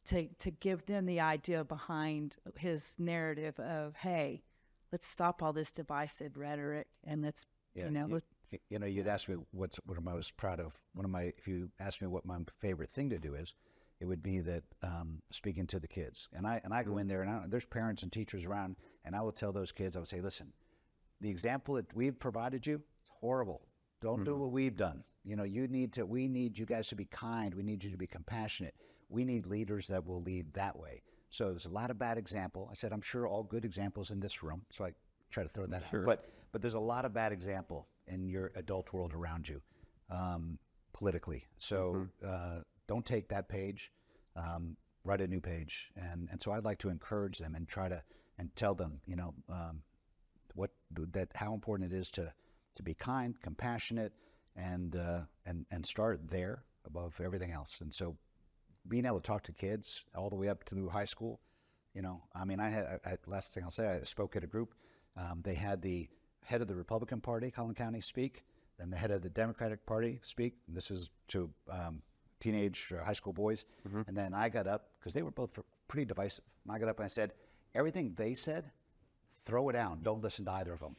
[SPEAKER 4] to give them the idea behind his narrative of, hey, let's stop all this divisive rhetoric, and let's,
[SPEAKER 3] you'd ask me what I'm most proud of. If you ask me what my favorite thing to do is, it would be that speaking to the kids. And I go in there, and there's parents and teachers around, and I will tell those kids, I would say, listen, the example that we've provided you is horrible. Don't do what we've done. We need you guys to be kind. We need you to be compassionate. We need leaders that will lead that way. So there's a lot of bad example. I said, I'm sure all good examples in this room. So I try to throw that out. But there's a lot of bad example in your adult world around you, politically. So don't take that page, write a new page. And so I'd like to encourage them and try to tell them, how important it is to be kind, compassionate, and start there above everything else. And so being able to talk to kids all the way up to high school, last thing I'll say, I spoke at a group. They had the head of the Republican Party, Collin County, speak, then the head of the Democratic Party speak. And this is to teenage high school boys. And then I got up, because they were both pretty divisive. And I got up and I said, everything they said, throw it down. Don't listen to either of them.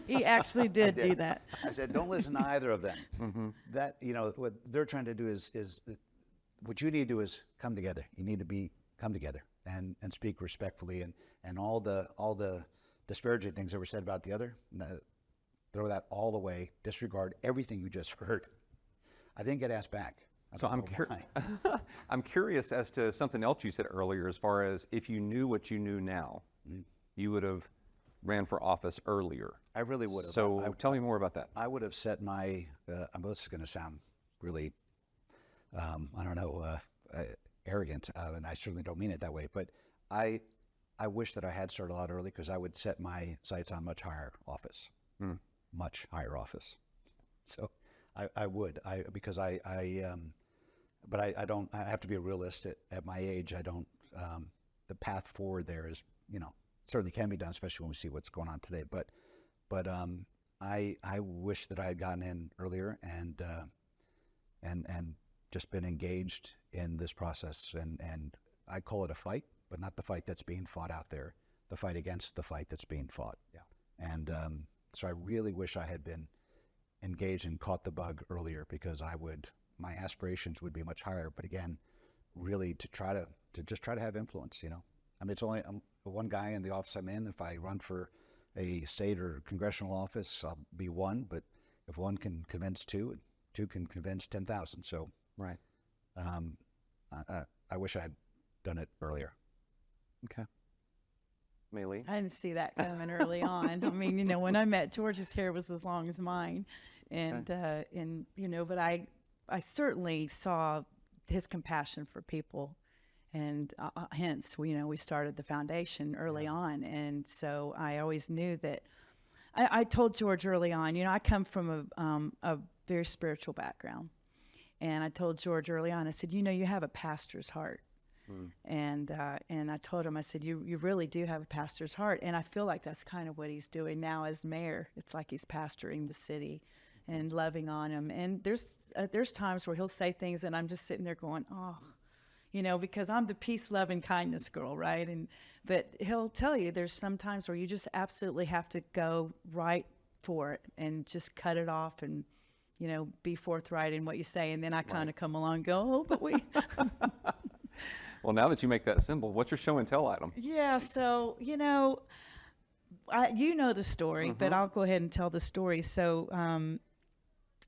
[SPEAKER 4] He actually did do that.
[SPEAKER 3] I said, don't listen to either of them. That, what they're trying to do is what you need to do is come together. You need to come together and speak respectfully, and all the disparaging things that were said about the other, throw that all away, disregard everything you just heard. I didn't get asked back.
[SPEAKER 2] So I'm curious as to something else you said earlier, as far as if you knew what you knew now, you would have ran for office earlier.
[SPEAKER 3] I really would have.
[SPEAKER 2] So tell me more about that.
[SPEAKER 3] I would have set my, this is going to sound really, I don't know, arrogant, and I certainly don't mean it that way, but I wish that I had started a lot early, because I would set my sights on much higher office, much higher office. So I would, because but I don't, I have to be a realist at my age. I don't, the path forward there is, certainly can be done, especially when we see what's going on today. But I wish that I had gotten in earlier and just been engaged in this process. And I call it a fight, but not the fight that's being fought out there, the fight against the fight that's being fought. Yeah. And so I really wish I had been engaged and caught the bug earlier, because my aspirations would be much higher. But again, really to just try to have influence, I mean, I'm one guy in the office I'm in. If I run for a state or congressional office, I'll be one. But if one can convince two, and two can convince 10,000. So
[SPEAKER 2] Right.
[SPEAKER 3] I wish I had done it earlier.
[SPEAKER 2] Okay. Maylee?
[SPEAKER 4] I didn't see that coming early on. I mean, when I met George, his hair was as long as mine, and but I certainly saw his compassion for people, and hence, we started the foundation early on, and so I always knew that. I told George early on, I come from a very spiritual background, and I told George early on, I said, you have a pastor's heart. And I told him, I said, you really do have a pastor's heart. And I feel like that's kind of what he's doing now as mayor. It's like he's pastoring the city and loving on him. And there's times where he'll say things and I'm just sitting there going, oh, because I'm the peace, love, and kindness girl, right? But he'll tell you there's some times where you just absolutely have to go right for it and just cut it off and, be forthright in what you say. And then I kind of come along and go, oh, but we...
[SPEAKER 2] Well, now that you make that symbol, what's your show and tell item?
[SPEAKER 4] Yeah, so, you know the story, but I'll go ahead and tell the story. So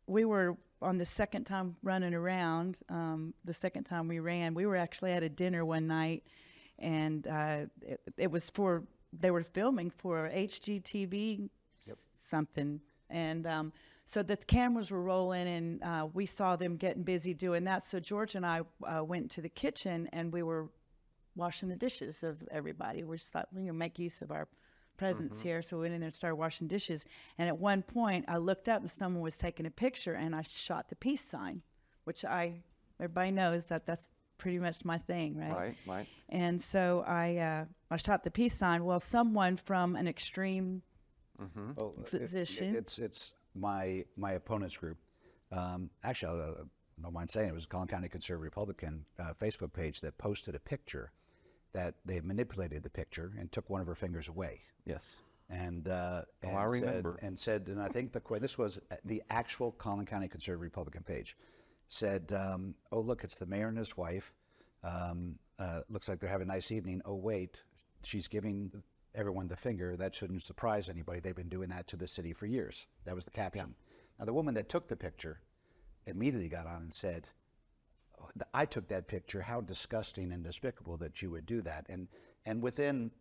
[SPEAKER 4] we were on the second time running around, the second time we ran, we were actually at a dinner one night, and it was they were filming for HGTV something, and so the cameras were rolling, and we saw them getting busy doing that. So George and I went to the kitchen, and we were washing the dishes of everybody. We just thought, make use of our presence here. So we went in there and started washing dishes. And at one point, I looked up, and someone was taking a picture, and I shot the peace sign, which everybody knows that's pretty much my thing, right?
[SPEAKER 2] Right.
[SPEAKER 4] And so I shot the peace sign. Well, someone from an extreme position.
[SPEAKER 3] It's my opponent's group. Actually, I don't mind saying it was a Collin County Conservative Republican Facebook page that posted a picture that they manipulated the picture and took one of her fingers away.
[SPEAKER 2] Yes.
[SPEAKER 3] And
[SPEAKER 2] I remember.
[SPEAKER 3] Said, and I think this was the actual Collin County Conservative Republican page, said, oh, look, it's the mayor and his wife. Looks like they're having a nice evening. Oh, wait, she's giving everyone the finger. That shouldn't surprise anybody. They've been doing that to the city for years. That was the caption. Yeah. Now, the woman that took the picture immediately got on and said, oh, I took that picture. How disgusting and despicable that you would do that. And within,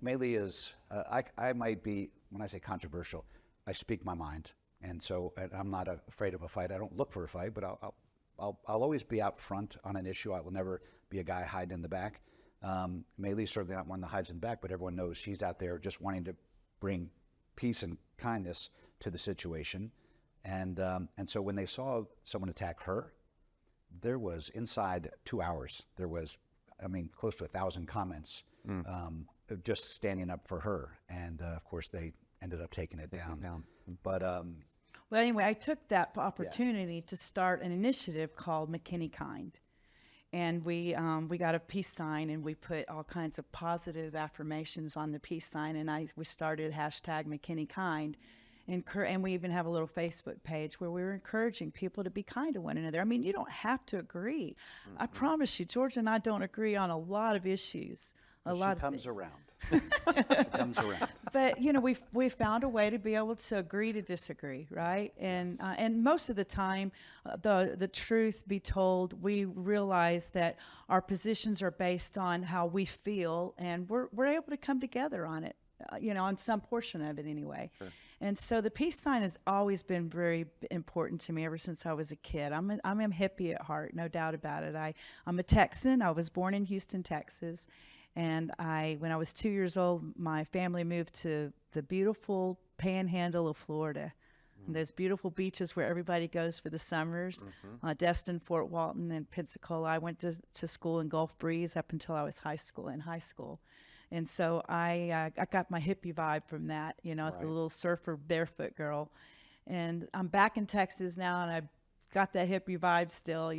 [SPEAKER 3] Maylee is, I might be, when I say controversial, I speak my mind. And so I'm not afraid of a fight. I don't look for a fight, but I'll always be out front on an issue. I will never be a guy hiding in the back. Maylee's certainly not one that hides in the back, but everyone knows she's out there just wanting to bring peace and kindness to the situation. And so when they saw someone attack her, there was, inside 2 hours, there was, close to 1,000 comments just standing up for her. And of course, they ended up taking it down. But
[SPEAKER 4] well, anyway, I took that opportunity to start an initiative called McKinney Kind. And we got a peace sign, and we put all kinds of positive affirmations on the peace sign, and we started hashtag McKinney Kind, and we even have a little Facebook page where we were encouraging people to be kind to one another. You don't have to agree. I promise you, George and I don't agree on a lot of issues.
[SPEAKER 3] She comes around.
[SPEAKER 4] But we found a way to be able to agree to disagree, right? And most of the time, the truth be told, we realize that our positions are based on how we feel, and we're able to come together on it. on some portion of it anyway. Sure. And so the peace sign has always been very important to me ever since I was a kid. I'm a hippie at heart, no doubt about it. I'm a Texan. I was born in Houston, Texas. And when I was 2 years old, my family moved to the beautiful panhandle of Florida. And those beautiful beaches where everybody goes for the summers, Destin, Fort Walton, and Pensacola. I went to school in Gulf Breeze up until I was in high school. And so I got my hippie vibe from that, the little surfer barefoot girl. And I'm back in Texas now, and I got that hippie vibe still,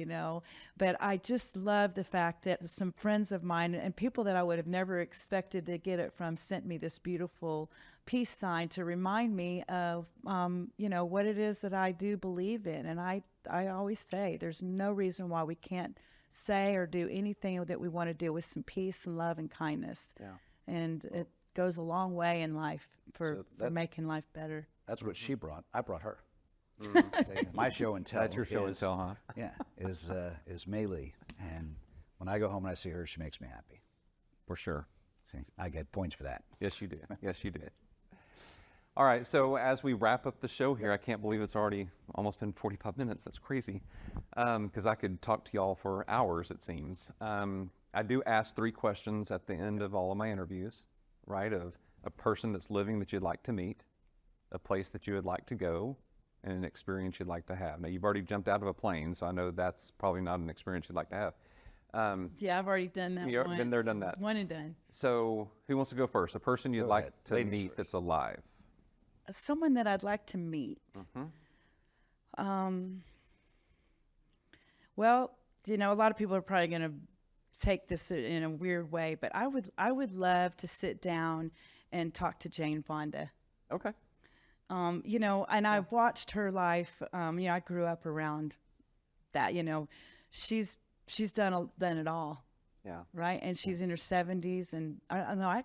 [SPEAKER 4] But I just love the fact that some friends of mine and people that I would have never expected to get it from sent me this beautiful peace sign to remind me of, what it is that I do believe in. And I always say there's no reason why we can't say or do anything that we want to do with some peace and love and kindness. Yeah. And it goes a long way in life for making life better.
[SPEAKER 3] That's what she brought. I brought her. My show and tell.
[SPEAKER 2] That's your show and tell, huh?
[SPEAKER 3] Yeah, is Maylee, and when I go home and I see her, she makes me happy.
[SPEAKER 2] For sure.
[SPEAKER 3] See, I get points for that.
[SPEAKER 2] Yes, you do. Yes, you do. All right, so as we wrap up the show here, I can't believe it's already almost been 45 minutes. That's crazy, because I could talk to y'all for hours, it seems. I do ask 3 questions at the end of all of my interviews, right, of a person that's living that you'd like to meet, a place that you would like to go, and an experience you'd like to have. Now, you've already jumped out of a plane, so I know that's probably not an experience you'd like to have.
[SPEAKER 4] Yeah, I've already done that.
[SPEAKER 2] You've been there, done that.
[SPEAKER 4] One and done.
[SPEAKER 2] So who wants to go first? A person you'd like to meet that's alive.
[SPEAKER 4] Someone that I'd like to meet. Well, a lot of people are probably going to take this in a weird way, but I would love to sit down and talk to Jane Fonda.
[SPEAKER 2] Okay.
[SPEAKER 4] And I've watched her life. I grew up around that. She's done it all. Yeah. Right. And she's in her 70s, and I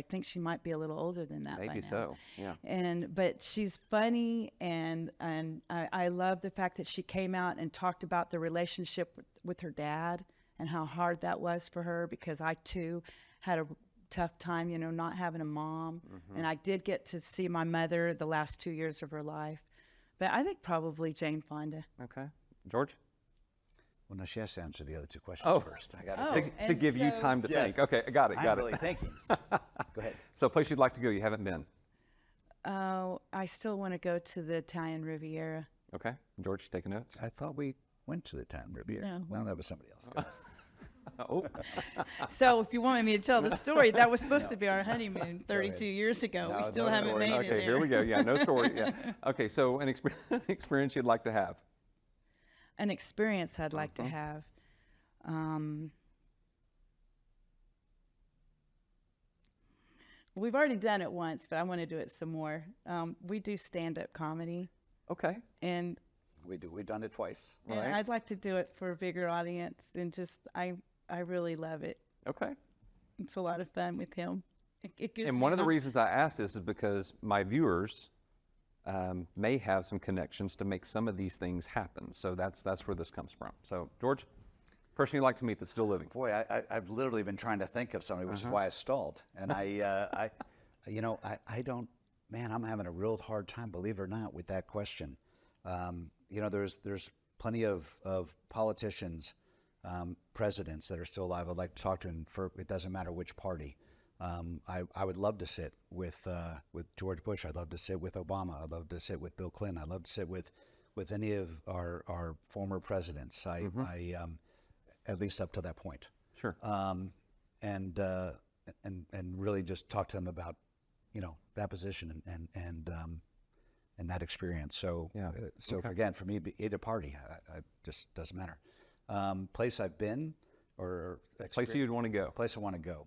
[SPEAKER 4] think she might be a little older than that.
[SPEAKER 2] Maybe so. Yeah.
[SPEAKER 4] But she's funny, and I love the fact that she came out and talked about the relationship with her dad and how hard that was for her, because I too had a tough time, not having a mom. And I did get to see my mother the last 2 years of her life. But I think probably Jane Fonda.
[SPEAKER 2] Okay. George?
[SPEAKER 3] Well, no, she has to answer the other 2 questions first. I got
[SPEAKER 2] to give you time to think. Okay, I got it.
[SPEAKER 3] I'm really thinking. Go ahead.
[SPEAKER 2] So a place you'd like to go you haven't been?
[SPEAKER 4] Oh, I still want to go to the Italian Riviera.
[SPEAKER 2] Okay. George, taking notes?
[SPEAKER 3] I thought we went to the Italian Riviera.
[SPEAKER 4] No.
[SPEAKER 3] Well, that was somebody else.
[SPEAKER 2] Oh.
[SPEAKER 4] So if you want me to tell the story, that was supposed to be our honeymoon 32 years ago.
[SPEAKER 3] No,
[SPEAKER 4] we still
[SPEAKER 3] no
[SPEAKER 4] haven't
[SPEAKER 3] story.
[SPEAKER 4] made it there.
[SPEAKER 2] Okay, here we go. Yeah, no story. Yeah. Okay, so an experience you'd like to have?
[SPEAKER 4] An experience I'd like to have. We've already done it once, but I want to do it some more. We do stand-up comedy.
[SPEAKER 2] Okay.
[SPEAKER 4] And
[SPEAKER 3] We've done it twice.
[SPEAKER 4] and
[SPEAKER 2] Right.
[SPEAKER 4] I'd like to do it for a bigger audience, and just I really love it.
[SPEAKER 2] Okay.
[SPEAKER 4] It's a lot of fun with him. It gives
[SPEAKER 2] And
[SPEAKER 4] me
[SPEAKER 2] one of the
[SPEAKER 4] hum-
[SPEAKER 2] reasons I asked this is because my viewers may have some connections to make some of these things happen. So that's where this comes from. So George, person you'd like to meet that's still living?
[SPEAKER 3] Boy, I've literally been trying to think of somebody, which is why I stalled. And I don't, man, I'm having a real hard time, believe it or not, with that question. There's plenty of politicians, presidents that are still alive I'd like to talk to, and it doesn't matter which party. I would love to sit with George Bush. I'd love to sit with Obama. I'd love to sit with Bill Clinton. I'd love to sit with any of our former presidents. At least up to that point.
[SPEAKER 2] Sure.
[SPEAKER 3] And really just talk to them about, that position and that experience. So,
[SPEAKER 2] Yeah.
[SPEAKER 3] Again, for me, either party, I just doesn't matter. Place I've been or
[SPEAKER 2] Place you'd want to go.
[SPEAKER 3] place I want to go.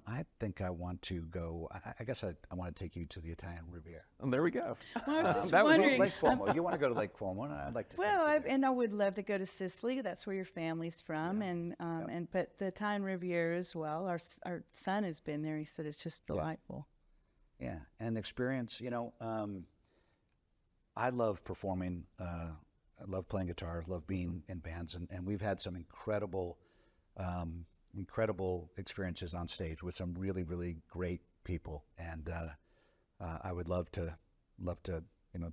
[SPEAKER 3] I think I want to go. I guess I want to take you to the Italian Riviera.
[SPEAKER 2] And there we go.
[SPEAKER 4] Well, I was just
[SPEAKER 2] that was
[SPEAKER 4] wondering.
[SPEAKER 3] Lake Como. You want to go to Lake Como? And I'd like to.
[SPEAKER 4] Well,
[SPEAKER 3] take you there.
[SPEAKER 4] I would love to go to Sicily. That's where your family's from, but the Italian Riviera as well. Our son has been there. He said it's just delightful.
[SPEAKER 3] Yeah, and experience. I love performing. I love playing guitar. Love being in bands, and we've had some incredible experiences on stage with some really, really great people, and I would love to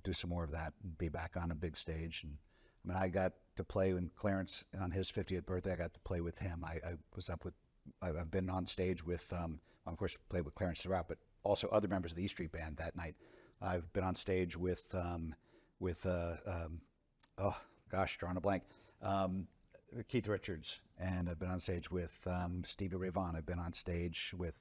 [SPEAKER 3] do some more of that and be back on a big stage. And I mean, I got to play when Clarence on his 50th birthday. I got to play with him. I've been on stage with, of course, played with Clarence throughout, but also other members of the E Street Band that night. I've been on stage with drawing a blank, Keith Richards, and I've been on stage with Stevie Ray Vaughan. I've been on stage with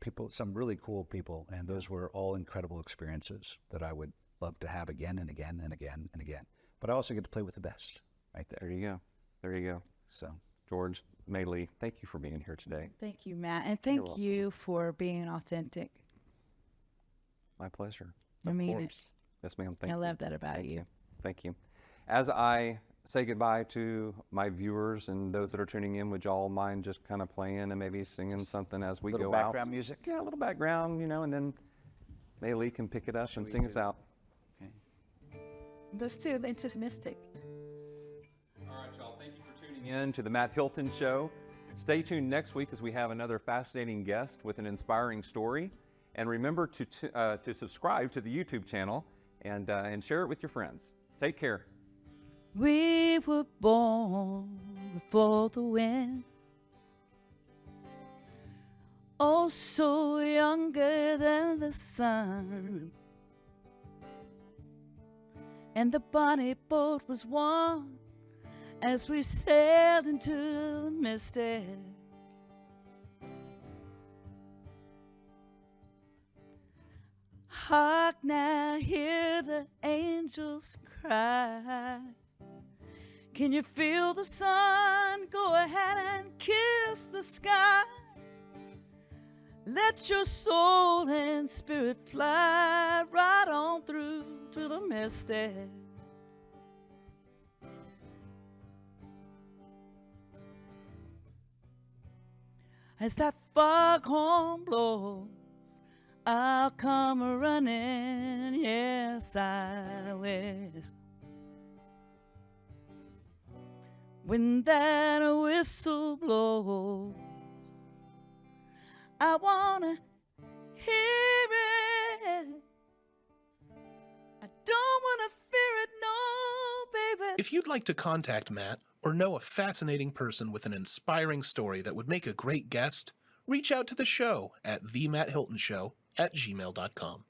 [SPEAKER 3] people, some really cool people, and those were all incredible experiences that I would love to have again and again and again and again. But I also get to play with the best right there.
[SPEAKER 2] There you go. There you go.
[SPEAKER 3] So,
[SPEAKER 2] George, Maylee, thank you for being here today.
[SPEAKER 4] Thank you, Matt, and thank you for being authentic.
[SPEAKER 2] My pleasure.
[SPEAKER 4] I
[SPEAKER 2] Of
[SPEAKER 4] mean
[SPEAKER 2] course. Yes, ma'am. Thank
[SPEAKER 4] I
[SPEAKER 2] you.
[SPEAKER 4] love that about you.
[SPEAKER 2] Thank you. As I say goodbye to my viewers and those that are tuning in, would y'all mind just kind of playing and maybe singing something as we go out?
[SPEAKER 3] little background music.
[SPEAKER 2] Yeah, a little background, and then Maylee can pick it up and sing us out.
[SPEAKER 3] Okay.
[SPEAKER 4] Let's do the Intimistic.
[SPEAKER 2] All right, y'all. Thank you for tuning in to the Matt Hilton Show. Stay tuned next week as we have another fascinating guest with an inspiring story. And remember to subscribe to the YouTube channel and share it with your friends. Take care.
[SPEAKER 4] We were born before the wind, oh, so younger than the sun. And the bonnie boat was warm as we sailed into the misty. Hark now, hear the angels cry. Can you feel the sun? Go ahead and kiss the sky. Let your soul and spirit fly right on through to the misty. As that foghorn blows, I'll come running, yes I will. When that whistle blows, I wanna hear it. I don't wanna fear it, no, baby.
[SPEAKER 5] If you'd like to contact Matt or know a fascinating person with an inspiring story that would make a great guest, reach out to the show at themattHiltonshow@gmail.com.